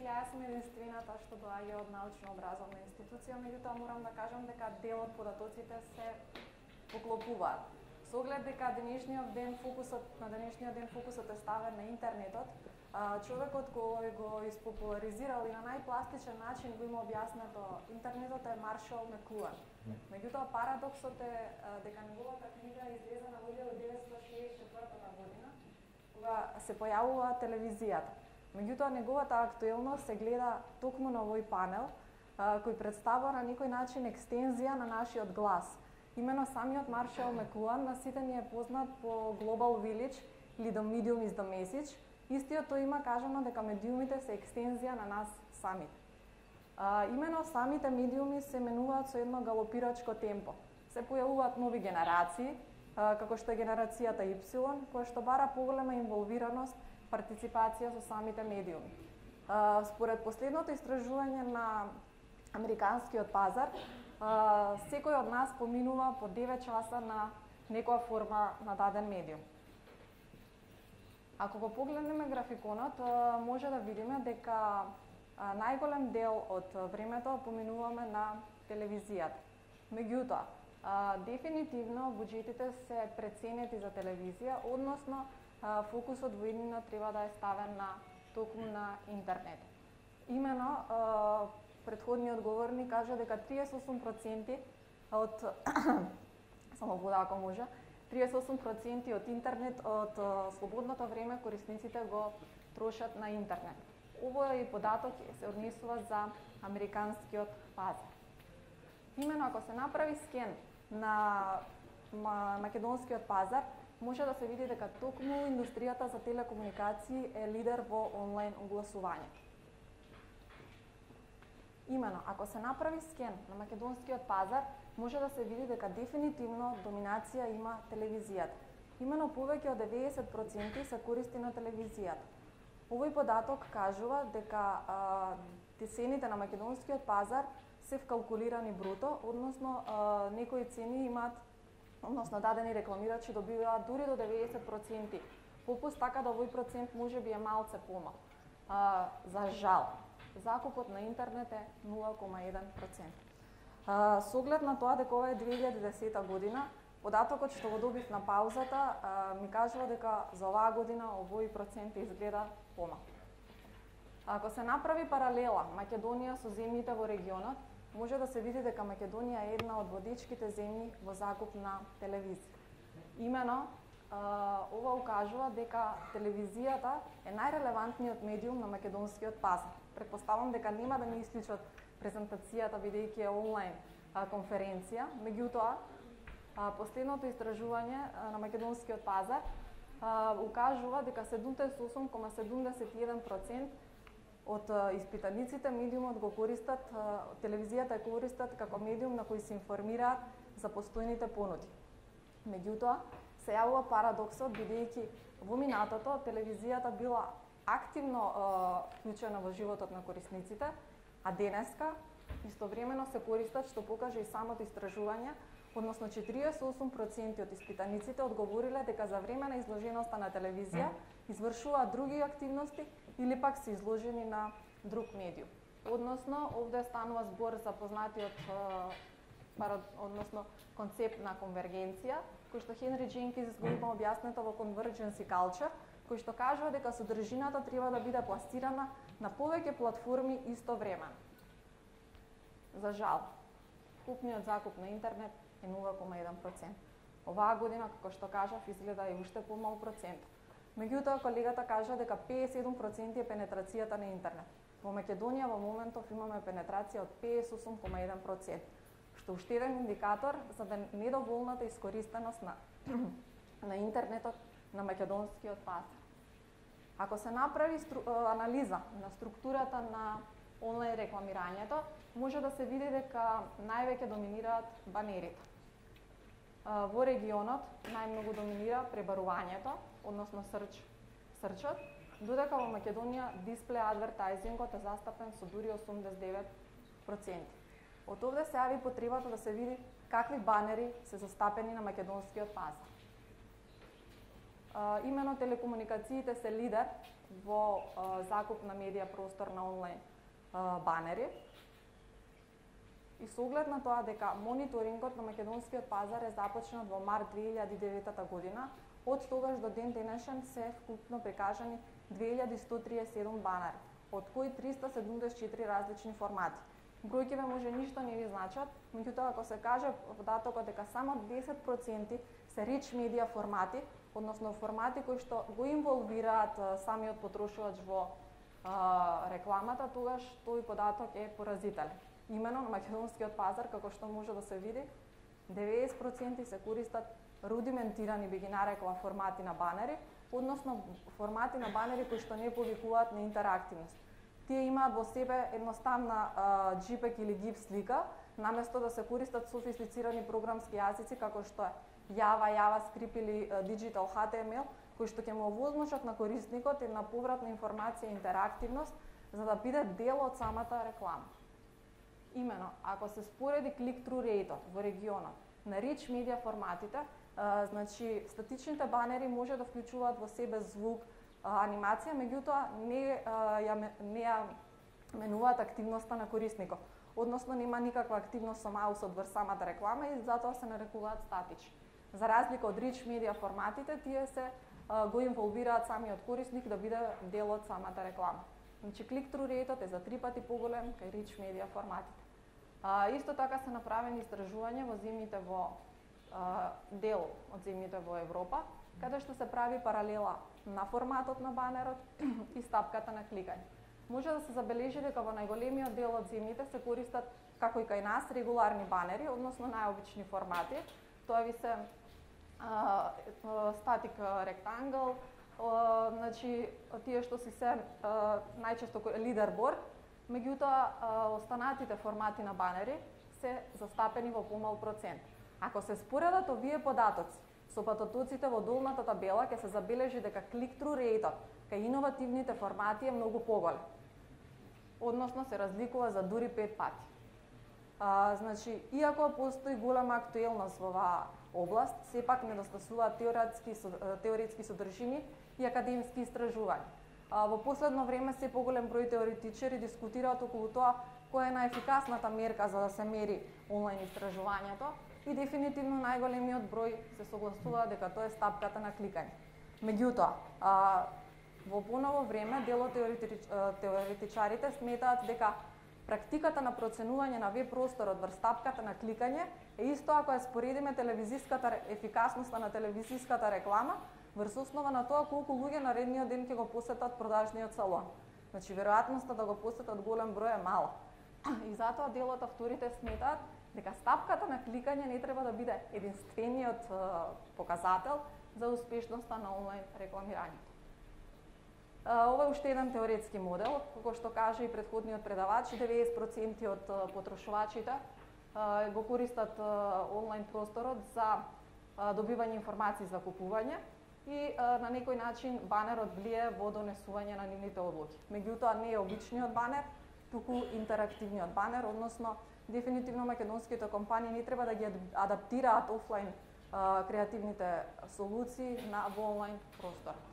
Јас сум единствената што доаѓа од научно-образовна институција, меѓутоа морам да кажам дека дел од податоците се поклопуваат. Со оглед дека денешниот ден фокусот е ставен на интернетот, човекот кој го испопуларизирал и на најпластичен начин го има објаснето интернетот е Маршал Меклуан. Меѓутоа парадоксот е дека неговата книга е излезена во 1964 година, кога се појавува телевизијата. Меѓутоа неговата актуелност се гледа токму на овој панел, кој представува на некој начин екстензија на нашиот глас. Имено самиот Маршал Меклуан на сите ни е познат по Global Village или The Medium is the Message. Истиот тој има кажано дека медиумите се екстензија на нас самите. Имено самите медиуми се менуваат со едно галопирачко темпо. Се појавуваат нови генерации, како што е генерацијата Y, која што бара поголема инволвираност, партиципација со самите медиуми. Според последното истражување на американскиот пазар, секој од нас поминува по 9 часа на некоја форма на даден медиум. Ако го погледнеме графиконот, може да видиме дека најголем дел од времето поминуваме на телевизијата. Меѓутоа, дефинитивно буџетите се преценети за телевизија, односно фокусот во иднина треба да е ставен на токму на интернет. Имено, претходниот говорник кажа дека 38% од само вода ако може, 38% од интернет, од слободното време корисниците го трошат на интернет. Овој податок се однесува за американскиот пазар. Имено ако се направи скен на македонскиот пазар, може да се види дека токму индустријата за телекомуникации е лидер во онлайн огласување. Имено, ако се направи скен на македонскиот пазар, може да се види дека дефинитивно доминација има телевизијата. Имено повеќе од 90% се користи на телевизијата. Овој податок кажува дека цените на македонскиот пазар се вкалкулирани бруто, односно некои цени имаат, односно дадени рекламирачи добиваат дури до 90% попуст, така да овој процент можеби е малце помал. За жал, закупот на интернет е 0,1%. Со оглед на тоа дека ова е 2010 година, податокот што го добив на паузата ми кажува дека за оваа година овој процент изгледа помал. Ако се направи паралела Македонија со земјите во регионот, може да се види дека Македонија е една од водичките земји во закуп на телевизија. Имено, ова укажува дека телевизијата е најрелевантниот медиум на македонскиот пазар. Претпоставам дека нема да ни исклучат презентацијата бидејќи е онлайн конференција, меѓутоа последното истражување на македонскиот пазар укажува дека 78,71% од испитаниците медиумот го користат, телевизијата ја користат како медиум на кој се информираат за постојните понуди. Меѓутоа, се јавува парадоксот бидејќи во минатото телевизијата била активно вклучена во животот на корисниците, а денеска истовремено се користат, што покаже и самото истражување, односно 48% од испитаниците одговориле дека за време на изложеноста на телевизија извршуваат други активности или пак се изложени на друг медиум. Односно, овде станува збор за познатиот концепт на конвергенција, кој што Хенри Дженкинс го има објаснето во Convergence Culture, кој што кажува дека содржината треба да биде пласирана на повеќе платформи истовремено. За жал, вкупниот закуп на интернет е 0,1%. Оваа година, како што кажав, изгледа и уште помал процент. Меѓутоа, колегата кажа дека 57% е пенетрацијата на интернет. Во Македонија во моментов имаме пенетрација од 58,1%, што уште еден индикатор за недоволната искористеност на интернетот на македонскиот пазар. Ако се направи анализа на структурата на онлайн рекламирањето, може да се види дека највеќе доминираат банерите. Во регионот најмногу доминира пребарувањето, односно срчот, додека во Македонија дисплеј адвертајзингот е застапен со дури 89%. Од овде се јави потребата да се види какви банери се застапени на македонскиот пазар. имено телекомуникациите се лидер во закуп на медија простор на онлайн банери. И со оглед на тоа дека мониторингот на македонскиот пазар е започнат во март 2009 година, од тогаш до ден денешен се вкупно прикажани 2137 банери, од кои 374 различни формати. Бројкиве може ништо не ви значат, меѓутоа ако се каже податокот дека само 10% се rich media формати, односно формати кои што го инволвираат самиот потрошувач во рекламата, тогаш тој податок е поразителен. Имено на македонскиот пазар, како што може да се види, 90% се користат рудиментирани, би ги нарекла, формати на банери, односно формати на банери кои што не повикуваат на интерактивност. Тие имаат во себе едноставна JPEG или GIF слика, наместо да се користат софистицирани програмски јазици како што е Java, JavaScript или Digital HTML, кои што ќе му овозможат на корисникот една повратна информација и интерактивност за да биде дел од самата реклама. Имено, ако се спореди click-through rate-от во регионот на rich media форматите, значи статичните банери може да вклучуваат во себе звук, анимација, меѓутоа не ја менуваат активноста на корисникот. Односно нема никаква активност со маусот врз самата реклама и затоа се нарекуваат статични. За разлика од rich media форматите, тие се го инволвираат самиот корисник да биде дел од самата реклама. Значи click-through rate-от е за 3 пати поголем кај rich media форматите. Исто така се направени истражувања во земјите во дел од земјите во Европа, каде што се прави паралела на форматот на банерот и стапката на кликање. Може да се забележи дека во најголемиот дел од земјите се користат, како и кај нас, регуларни банери, односно најобични формати. Тоа ви се static rectangle, значи тие што си се најчесто leaderboard, меѓутоа останатите формати на банери се застапени во помал процент. Ако се споредат овие податоци со податоците во долната табела, ќе се забележи дека click-through rate-от кај иновативните формати е многу поголем. Односно се разликува за дури 5 пати. Значи, иако постои голема актуелност во оваа област, сепак недостасуваат теоретски содржини и академски истражувања. Во последно време се поголем број теоретичари дискутираат околу тоа која е најефикасната мерка за да се мери онлайн истражувањето и дефинитивно најголемиот број се согласува дека тоа е стапката на кликање. Меѓутоа, во поново време дел од теоретичарите сметаат дека практиката на проценување на веб просторот врз стапката на кликање е исто ако ја споредиме ефикасноста на телевизиската реклама врз основа на тоа колку луѓе наредниот ден ќе го посетат продажниот салон. Значи, веројатноста да го посетат голем број е мала. И затоа дел од авторите сметаат дека стапката на кликање не треба да биде единствениот показател за успешноста на онлайн рекламирањето. Ова е уште еден теоретски модел, како што кажа и претходниот предавач, 90% од потрошувачите го користат онлайн просторот за добивање информации за купување и на некој начин банерот влие во донесување на нивните одлуки. Меѓутоа не е обичниот банер, туку интерактивниот банер, односно дефинитивно македонските компании не треба да ги адаптираат офлайн креативните солуции во онлайн просторот.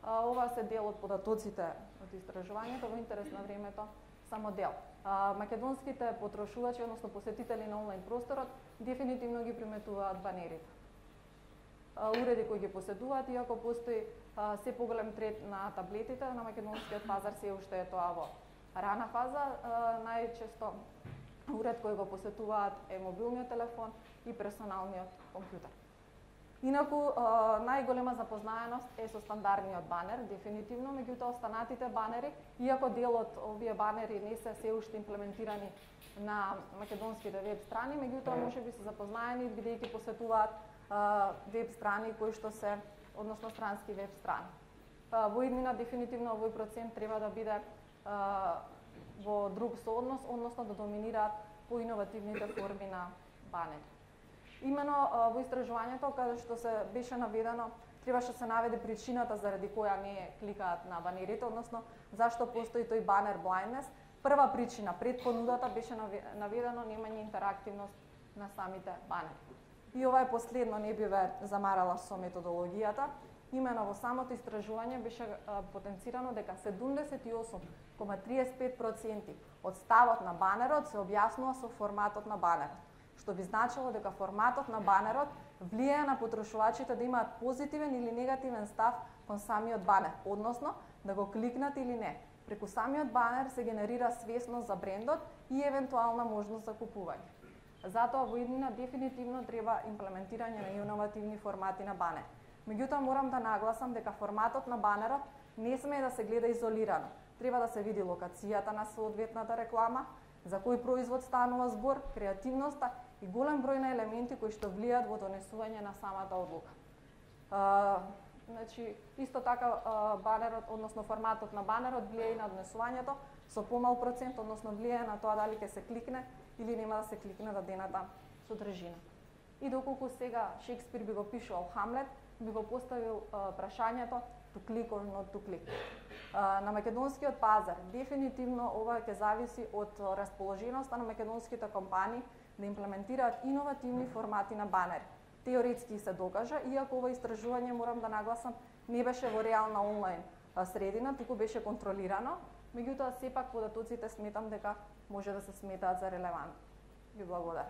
Ова се дел од податоците од истражувањето, во интерес на времето само дел. Македонските потрошувачи, односно посетители на онлайн просторот, дефинитивно ги приметуваат банерите. Уреди кои ги поседуваат, иако постои се поголем трет на таблетите, на македонскиот пазар се уште е тоа во рана фаза. Најчесто уред кој го посетуваат е мобилниот телефон и персоналниот компјутер. Инаку, најголема запознаеност е со стандардниот банер, дефинитивно, меѓутоа останатите банери, иако дел од овие банери не се уште имплементирани на македонските веб страни, меѓутоа може би се запознаени бидејќи посетуваат веб страни кои што се, односно странски веб страни. Во иднина дефинитивно овој процент треба да биде во друг сооднос, односно да доминираат поиновативните форми на банери. Имено во истражувањето, каде што се беше наведено, требаше се наведе причината заради која не кликаат на банерите, односно зашто постои тој банер blindness. Прва причина пред понудата беше наведено немање интерактивност на самите банери. И ова е последно, не би ве замарала со методологијата. Имено во самото истражување беше потенцирано дека 78,35% од ставот на банерот се објаснува со форматот на банерот, што би значило дека форматот на банерот влијае на потрошувачите да имаат позитивен или негативен став кон самиот банер, односно да го кликнат или не. Преку самиот банер се генерира свесност за брендот и евентуална можност за купување. Затоа во иднина дефинитивно треба имплементирање на иновативни формати на банер. Меѓутоа морам да нагласам дека форматот на банерот не смее да се гледа изолирано. Треба да се види локацијата на соодветната реклама, за кој производ станува збор, креативноста и голем број на елементи кои што влијаат во донесување на самата одлука. Значи, исто така банерот, односно форматот на банерот влијае и на донесувањето со помал процент, односно влијае на тоа дали ќе се кликне или нема да се кликне дадената содржина. И доколку сега Шекспир би го пишувал Хамлет, би го поставил прашањето to click or not to click. На македонскиот пазар дефинитивно ова ќе зависи од расположеноста на македонските компании да имплементираат иновативни формати на банери. Теоретски се докажа, иако ова истражување, морам да нагласам, не беше во реална онлайн средина, туку беше контролирано, меѓутоа сепак податоците сметам дека може да се сметаат за релевантни. Ви благодарам.